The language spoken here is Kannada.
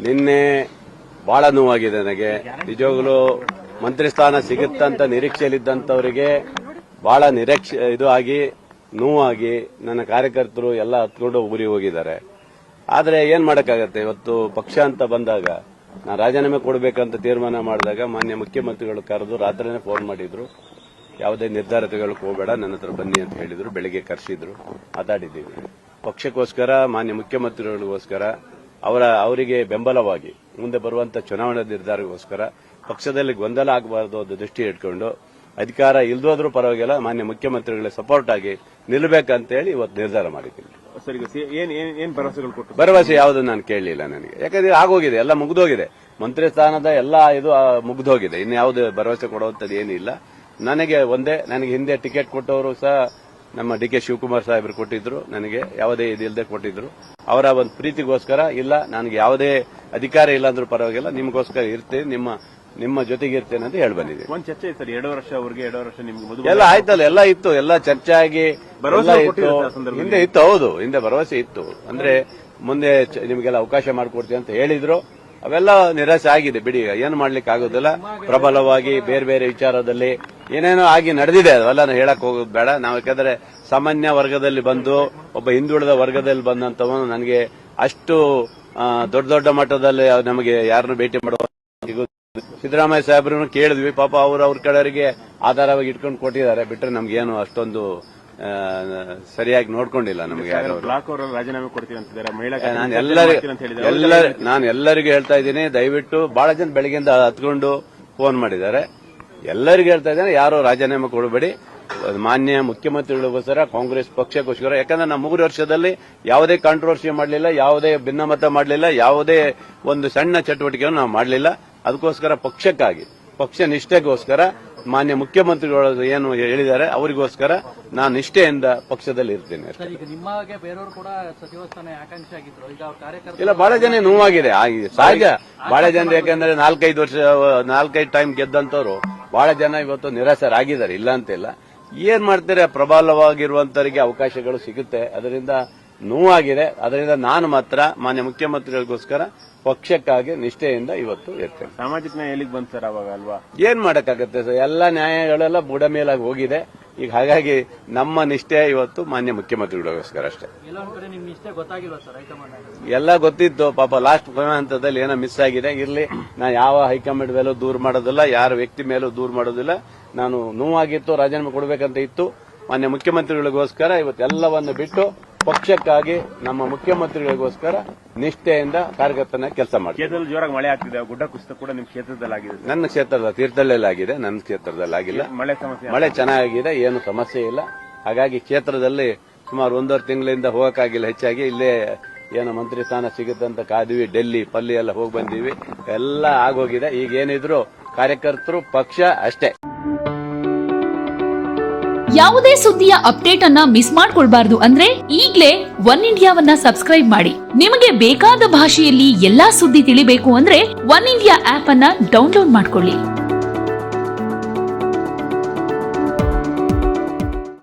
ನಿನ್ನೆ ಬಹಳ ನೋವಾಗಿದೆ ನನಗೆ. ನಿಜವಾಗ್ಲೂ ಮಂತ್ರಿ ಸ್ಥಾನ ಸಿಗುತ್ತಂತ ನಿರೀಕ್ಷೆಯಲ್ಲಿದ್ದಂಥವರಿಗೆ ಬಹಳ ನೋವಾಗಿ ನನ್ನ ಕಾರ್ಯಕರ್ತರು ಎಲ್ಲ ಹತ್ಕೊಂಡು ಊರಿಗೆ ಹೋಗಿದ್ದಾರೆ. ಆದರೆ ಏನ್ ಮಾಡಕ್ಕಾಗತ್ತೆ, ಇವತ್ತು ಪಕ್ಷ ಅಂತ ಬಂದಾಗ ನಾನು ರಾಜೀನಾಮೆ ಕೊಡಬೇಕಂತ ತೀರ್ಮಾನ ಮಾಡಿದಾಗ ಮಾನ್ಯ ಮುಖ್ಯಮಂತ್ರಿಗಳು ಕರೆದು ರಾತ್ರಿನೇ ಫೋನ್ ಮಾಡಿದ್ರು. ಯಾವುದೇ ನಿರ್ಧಾರ ತೆಗೆದುಕೊಳ್ಳಕ್ಕೆ ಹೋಗಬೇಡ, ನನ್ನ ಹತ್ರ ಬನ್ನಿ ಅಂತ ಹೇಳಿದ್ರು. ಬೆಳಿಗ್ಗೆ ಕರೆಸಿದ್ರು, ಮಾತಾಡಿದ್ದೀವಿ. ಪಕ್ಷಕ್ಕೋಸ್ಕರ, ಮಾನ್ಯ ಮುಖ್ಯಮಂತ್ರಿಗಳಿಗೋಸ್ಕರ, ಅವರಿಗೆ ಬೆಂಬಲವಾಗಿ ಮುಂದೆ ಬರುವಂತ ಚುನಾವಣಾ ನಿರ್ಧಾರಕ್ಕೋಸ್ಕರ ಪಕ್ಷದಲ್ಲಿ ಗೊಂದಲ ಆಗಬಾರದು ಅಂತ ದೃಷ್ಟಿ ಇಟ್ಕೊಂಡು ಅಧಿಕಾರ ಇಲ್ದೋದ್ರೂ ಪರವಾಗಿಲ್ಲ ಮಾನ್ಯ ಮುಖ್ಯಮಂತ್ರಿಗಳಿಗೆ ಸಪೋರ್ಟ್ ಆಗಿ ನಿಲ್ಲಬೇಕಂತ ಹೇಳಿ ಇವತ್ತು ನಿರ್ಧಾರ ಮಾಡಿದ್ದೀನಿ. ಭರವಸೆ ಯಾವುದು ನಾನು ಕೇಳಲಿಲ್ಲ ನನಗೆ, ಯಾಕಂದ್ರೆ ಆಗೋಗಿದೆ, ಎಲ್ಲ ಮುಗಿದೋಗಿದೆ. ಮಂತ್ರಿ ಸ್ಥಾನದ ಎಲ್ಲ ಇದು ಮುಗಿದೋಗಿದೆ. ಇನ್ಯಾವುದು ಭರವಸೆ ಕೊಡುವಂತದ್ದು ಏನಿಲ್ಲ. ನನಗೆ ಹಿಂದೆ ಟಿಕೆಟ್ ಕೊಟ್ಟವರು ಸಹ ನಮ್ಮ ಡಿ ಕೆ ಶಿವಕುಮಾರ್ ಸಾಹೇಬರು ಕೊಟ್ಟಿದ್ರು. ನನಗೆ ಯಾವುದೇ ಇದಿಲ್ಲದೆ ಕೊಟ್ಟಿದ್ರು. ಅವರ ಒಂದು ಪ್ರೀತಿಗೋಸ್ಕರ, ಇಲ್ಲ ನನಗೆ ಯಾವುದೇ ಅಧಿಕಾರ ಇಲ್ಲ ಅಂದ್ರೂ ಪರವಾಗಿಲ್ಲ, ನಿಮಗೋಸ್ಕರ ಇರ್ತೇನೆ, ನಿಮ್ಮ ಜೊತೆಗೆ ಇರ್ತೇನೆ ಅಂತ ಹೇಳಿ ಬಂದಿದೆ. ಒಂದು ಚರ್ಚೆ ಸರ್, 2 ವರ್ಷ ಅವ್ರಿಗೆ 2 ವರ್ಷ ನಿಮ್ಗೆ ಎಲ್ಲ ಆಯ್ತಲ್ಲ, ಎಲ್ಲ ಇತ್ತು, ಎಲ್ಲ ಚರ್ಚೆ ಆಗಿ ಹಿಂದೆ ಇತ್ತು. ಹೌದು, ಹಿಂದೆ ಭರವಸೆ ಇತ್ತು. ಅಂದ್ರೆ ಮುಂದೆ ನಿಮಗೆಲ್ಲ ಅವಕಾಶ ಮಾಡಿಕೊಡ್ತೀವಿ ಅಂತ ಹೇಳಿದ್ರು. ಅವೆಲ್ಲ ನಿರಾಸೆ ಆಗಿದೆ. ಬಿಡಿ, ಏನು ಮಾಡ್ಲಿಕ್ಕೆ ಆಗೋದಿಲ್ಲ. ಪ್ರಬಲವಾಗಿ ಬೇರೆ ಬೇರೆ ವಿಚಾರದಲ್ಲಿ ಏನೇನೋ ಆಗಿ ನಡೆದಿದೆ, ಅವೆಲ್ಲ ಹೇಳಕ್ ಹೋಗೋದು ಬೇಡ. ನಾವು ಯಾಕಂದ್ರೆ ಸಾಮಾನ್ಯ ವರ್ಗದಲ್ಲಿ ಬಂದು ಒಬ್ಬ ಹಿಂದುಳಿದ ವರ್ಗದಲ್ಲಿ ಬಂದಂತವನು ನನಗೆ ಅಷ್ಟು ದೊಡ್ಡ ಮಟ್ಟದಲ್ಲಿ ನಮಗೆ ಯಾರನ್ನು ಭೇಟಿ ಮಾಡುವ ಸಿದ್ದರಾಮಯ್ಯ ಸಾಹೇಬ್ರನ್ನು ಕೇಳಿದ್ವಿ. ಪಾಪ ಅವ್ರ ಕಡೆಯವರಿಗೆ ಆಧಾರವಾಗಿ ಇಟ್ಕೊಂಡು ಕೊಟ್ಟಿದ್ದಾರೆ. ಬಿಟ್ರೆ ನಮ್ಗೇನು ಅಷ್ಟೊಂದು ಸರಿಯಾಗಿ ನೋಡ್ಕೊಂಡಿಲ್ಲ. ನಮಗೆ ರಾಜೀನಾಮೆ ಕೊಡ್ತೀವಿ ಅಂತಿದ್ದಾರೆ. ನಾನು ಎಲ್ಲರಿಗೂ ಹೇಳ್ತಾ ಇದ್ದೀನಿ, ದಯವಿಟ್ಟು ಬಹಳ ಜನ ಬೆಳಗ್ಗೆಯಿಂದ ಹತ್ಕೊಂಡು ಫೋನ್ ಮಾಡಿದ್ದಾರೆ. ಎಲ್ಲರಿಗೂ ಹೇಳ್ತಾ ಇದ್ದೇನೆ, ಯಾರು ರಾಜೀನಾಮೆ ಕೊಡಬೇಡಿ. ಮಾನ್ಯ ಮುಖ್ಯಮಂತ್ರಿಗಳಿಗೋಸ್ಕರ, ಕಾಂಗ್ರೆಸ್ ಪಕ್ಷಕ್ಕೋಸ್ಕರ. ಯಾಕಂದ್ರೆ ನಾವು 3 ವರ್ಷದಲ್ಲಿ ಯಾವುದೇ ಕಾಂಟ್ರವರ್ಸಿ ಮಾಡಲಿಲ್ಲ, ಯಾವುದೇ ಭಿನ್ನಮತ ಮಾಡಲಿಲ್ಲ, ಯಾವುದೇ ಒಂದು ಸಣ್ಣ ಚಟುವಟಿಕೆಯನ್ನು ನಾವು ಮಾಡಲಿಲ್ಲ. ಅದಕ್ಕೋಸ್ಕರ ಪಕ್ಷಕ್ಕಾಗಿ, ಪಕ್ಷ ನಿಷ್ಠೆಗೋಸ್ಕರ, ಮಾನ್ಯ ಮುಖ್ಯಮಂತ್ರಿಗಳು ಏನು ಹೇಳಿದ್ದಾರೆ ಅವರಿಗೋಸ್ಕರ ನಾನು ನಿಷ್ಠೆಯಿಂದ ಪಕ್ಷದಲ್ಲಿ ಇರ್ತೇನೆ. ಇಲ್ಲ, ಬಹಳ ಜನ ನೋವಾಗಿದೆ, ಸಹಜ. ಬಹಳ ಜನ ಯಾಕಂದ್ರೆ 4-5 ಟೈಮ್ ಗೆದ್ದಂತವ್ರು ಬಹಳ ಜನ ಇವತ್ತು ನಿರಾಸರಾಗಿದ್ದಾರೆ, ಇಲ್ಲ ಅಂತಿಲ್ಲ. ಏನ್ ಮಾಡ್ತಾರೆ, ಪ್ರಬಲವಾಗಿರುವಂತವರಿಗೆ ಅವಕಾಶಗಳು ಸಿಗುತ್ತೆ. ಅದರಿಂದ ನೋವಾಗಿದೆ. ಅದರಿಂದ ನಾನು ಮಾತ್ರ ಮಾನ್ಯ ಮುಖ್ಯಮಂತ್ರಿಗಳಿಗೋಸ್ಕರ ಪಕ್ಷಕ್ಕಾಗಿ ನಿಷ್ಠೆಯಿಂದ ಇವತ್ತು ಇರ್ತೇನೆ. ಸಾಮಾಜಿಕ ನ್ಯಾಯ ಎಲ್ಲಿಗೆ ಬಂತು ಸರ್ ಅವಾಗ, ಅಲ್ವಾ? ಏನ್ ಮಾಡಕ್ಕಾಗತ್ತೆ ಸರ್, ಎಲ್ಲ ನ್ಯಾಯಗಳೆಲ್ಲ ಬುಡ ಮೇಲಾಗಿ ಹೋಗಿದೆ ಈಗ. ಹಾಗಾಗಿ ನಮ್ಮ ನಿಷ್ಠೆ ಇವತ್ತು ಮಾನ್ಯ ಮುಖ್ಯಮಂತ್ರಿಗಳಿಗೋಸ್ಕರ ಅಷ್ಟೇ. ಎಲ್ಲ ಗೊತ್ತಿತ್ತು, ಪಾಪ ಲಾಸ್ಟ್ ಹಂತದಲ್ಲಿ ಏನೋ ಮಿಸ್ ಆಗಿದೆ. ಇರ್ಲಿ, ನಾ ಯಾವ ಹೈಕಮಾಂಡ್ ಮೇಲೂ ದೂರ ಮಾಡೋದಿಲ್ಲ, ಯಾರ ವ್ಯಕ್ತಿ ಮೇಲೂ ದೂರ ಮಾಡೋದಿಲ್ಲ. ನಾನು ನೋವಾಗಿತ್ತು, ರಾಜೀನಾಮೆ ಕೊಡಬೇಕಂತ ಇತ್ತು. ಮಾನ್ಯ ಮುಖ್ಯಮಂತ್ರಿಗಳಿಗೋಸ್ಕರ ಇವತ್ತೆಲ್ಲವನ್ನು ಬಿಟ್ಟು ಪಕ್ಷಕ್ಕಾಗಿ, ನಮ್ಮ ಮುಖ್ಯಮಂತ್ರಿಗಳಿಗೋಸ್ಕರ ನಿಷ್ಠೆಯಿಂದ ಕಾರ್ಯಕರ್ತನ ಕೆಲಸ ಮಾಡಿ. ಕ್ಷೇತ್ರದಲ್ಲಿ ಜೋರಾಗಿ ಮಳೆ ಆಗ್ತಿದೆ, ಗುಡ್ಡ ಕುಸಿತ ಕೂಡ ನಿಮ್ಮ ಕ್ಷೇತ್ರದಲ್ಲಿ ಆಗಿದೆ? ನನ್ನ ಕ್ಷೇತ್ರದ ತೀರ್ಥಹಳ್ಳಿಯಲ್ಲಿ ಆಗಿದೆ, ನನ್ನ ಕ್ಷೇತ್ರದಲ್ಲಿ ಆಗಿಲ್ಲ. ಮಳೆ ಚೆನ್ನಾಗಿದೆ, ಏನು ಸಮಸ್ಯೆ ಇಲ್ಲ. ಹಾಗಾಗಿ ಕ್ಷೇತ್ರದಲ್ಲಿ ಸುಮಾರು 1.5 ತಿಂಗಳಿಂದ ಹೋಗಕ್ಕಾಗಿಲ್ಲ. ಹೆಚ್ಚಾಗಿ ಇಲ್ಲೇ ಏನು ಮಂತ್ರಿ ಸ್ಥಾನ ಸಿಗುತ್ತೆ ಅಂತ ಕಾದ್ವಿ. ಡೆಲ್ಲಿ ಪಲ್ಲಿ ಎಲ್ಲ ಹೋಗಿ ಬಂದೀವಿ, ಎಲ್ಲ ಆಗೋಗಿದೆ. ಈಗ ಏನಿದ್ರು ಕಾರ್ಯಕರ್ತರು, ಪಕ್ಷ ಅಷ್ಟೇ. ಯಾವುದೇ ಸುದ್ದಿಯ ಅಪ್ಡೇಟ್ ಅನ್ನ ಮಿಸ್ ಮಾಡ್ಕೊಳ್ಬಾರ್ದು ಅಂದ್ರೆ ಈಗ್ಲೇ ಒನ್ ಇಂಡಿಯಾವನ್ನ ಸಬ್ಸ್ಕ್ರೈಬ್ ಮಾಡಿ. ನಿಮಗೆ ಬೇಕಾದ ಭಾಷೆಯಲ್ಲಿ ಎಲ್ಲಾ ಸುದ್ದಿ ತಿಳಿಬೇಕು ಅಂದ್ರೆ ಒನ್ ಇಂಡಿಯಾ ಆಪ್ ಅನ್ನ ಡೌನ್ಲೋಡ್ ಮಾಡ್ಕೊಳ್ಳಿ.